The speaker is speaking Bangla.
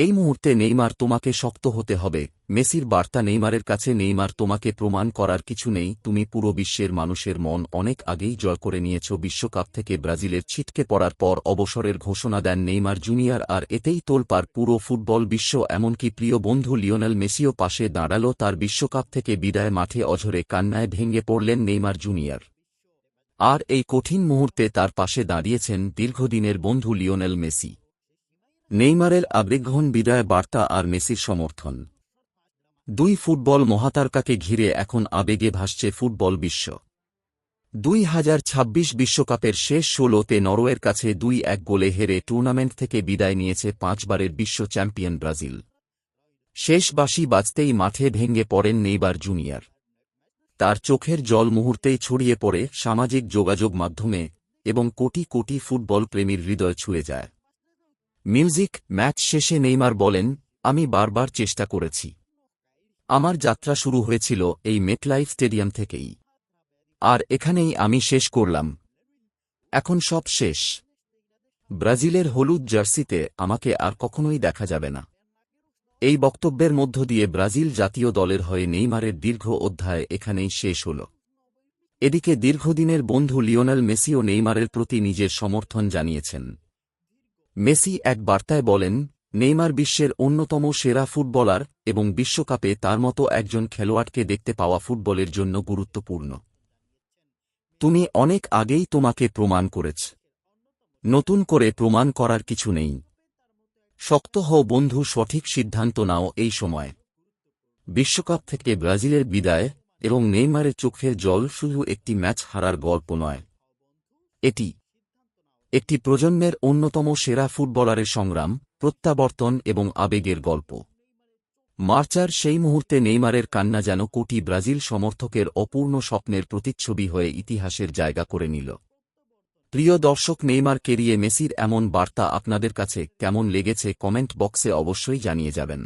এই মুহূর্তে নেইমার তোমাকে শক্ত হতে হবে। মেসির বার্তা নেইমারের কাছে, নেইমার তোমাকে প্রমাণ করার কিছু নেই, তুমি পুরো বিশ্বের মানুষের মন অনেক আগেই জয় করে নিয়েছ। বিশ্বকাপ থেকে ব্রাজিলের ছিটকে পড়ার পর অবসরের ঘোষণা দেন নেইমার জুনিয়র, আর এতেই তোলপাড় পুরো ফুটবল বিশ্ব, এমনকি প্রিয় বন্ধু লিওনেল মেসিও পাশে দাঁড়াল তার। বিশ্বকাপ থেকে বিদায় মাঠে অঝরে কান্নায় ভেঙে পড়লেন নেইমার জুনিয়র। আর এই কঠিন মুহূর্তে তার পাশে দাঁড়িয়েছেন দীর্ঘদিনের বন্ধু লিওনেল মেসি। নেইমারের আবেগঘন বিদায় বার্তা আর মেসির সমর্থন, দুই ফুটবল মহাতারকাকে ঘিরে এখন আবেগে ভাসছে ফুটবল বিশ্ব। 2026 বিশ্বকাপের শেষ 16তে নরওয়ের কাছে 2-1 গোলে হেরে টুর্নামেন্ট থেকে বিদায় নিয়েছে 5 বারের বিশ্ব চ্যাম্পিয়ন ব্রাজিল। শেষ বাঁশি বাজতেই মাঠে ভেঙে পড়েন নেইমার জুনিয়র। তার চোখের জল মুহূর্তেই ছড়িয়ে পড়ে সামাজিক যোগাযোগ মাধ্যমে এবং কোটি কোটি ফুটবল প্রেমীর হৃদয় ছুঁয়ে যায়। মিউজিক ম্যাচ শেষে নেইমার বলেন, আমি বারবার চেষ্টা করেছি। আমার যাত্রা শুরু হয়েছিল এই মেটলাইফ স্টেডিয়াম থেকেই, আর এখানেই আমি শেষ করলাম। এখন সব শেষ। ব্রাজিলের হলুদ জার্সিতে আমাকে আর কখনোই দেখা যাবে না। এই বক্তব্যের মধ্য দিয়ে ব্রাজিল জাতীয় দলের হয়ে নেইমারের দীর্ঘ অধ্যায় এখানেই শেষ হল। এদিকে দীর্ঘদিনের বন্ধু লিওনেল মেসিও নেইমারের প্রতি নিজের সমর্থন জানিয়েছেন। মেসি এক বার্তায় বলেন, নেইমার বিশ্বের অন্যতম সেরা ফুটবলার এবং বিশ্বকাপে তার মতো একজন খেলোয়াড়কে দেখতে পাওয়া ফুটবলের জন্য গুরুত্বপূর্ণ। তুমি অনেক আগেই তোমাকে প্রমাণ করেছ। নতুন করে প্রমাণ করার কিছু নেই। শক্ত হও বন্ধু, সঠিক সিদ্ধান্ত নাও এই সময়। বিশ্বকাপ থেকে ব্রাজিলের বিদায় এবং নেইমারের চোখের জল শুধু একটি ম্যাচ হারার গল্প নয়, এটি একটি প্রজন্মের অন্যতম সেরা ফুটবলারের সংগ্রাম, প্রত্যাবর্তন এবং আবেগের গল্প। মার্চার সেই মুহূর্তে নেইমারের কান্না যেন কোটি ব্রাজিল সমর্থকের অপূর্ণ স্বপ্নের প্রতিচ্ছবি হয়ে ইতিহাসের জায়গা করে নিল। প্রিয় দর্শক, নেইমার কেরিয়ে মেসির এমন বার্তা আপনাদের কাছে কেমন লেগেছে কমেন্ট বক্সে অবশ্যই জানিয়ে যাবেন।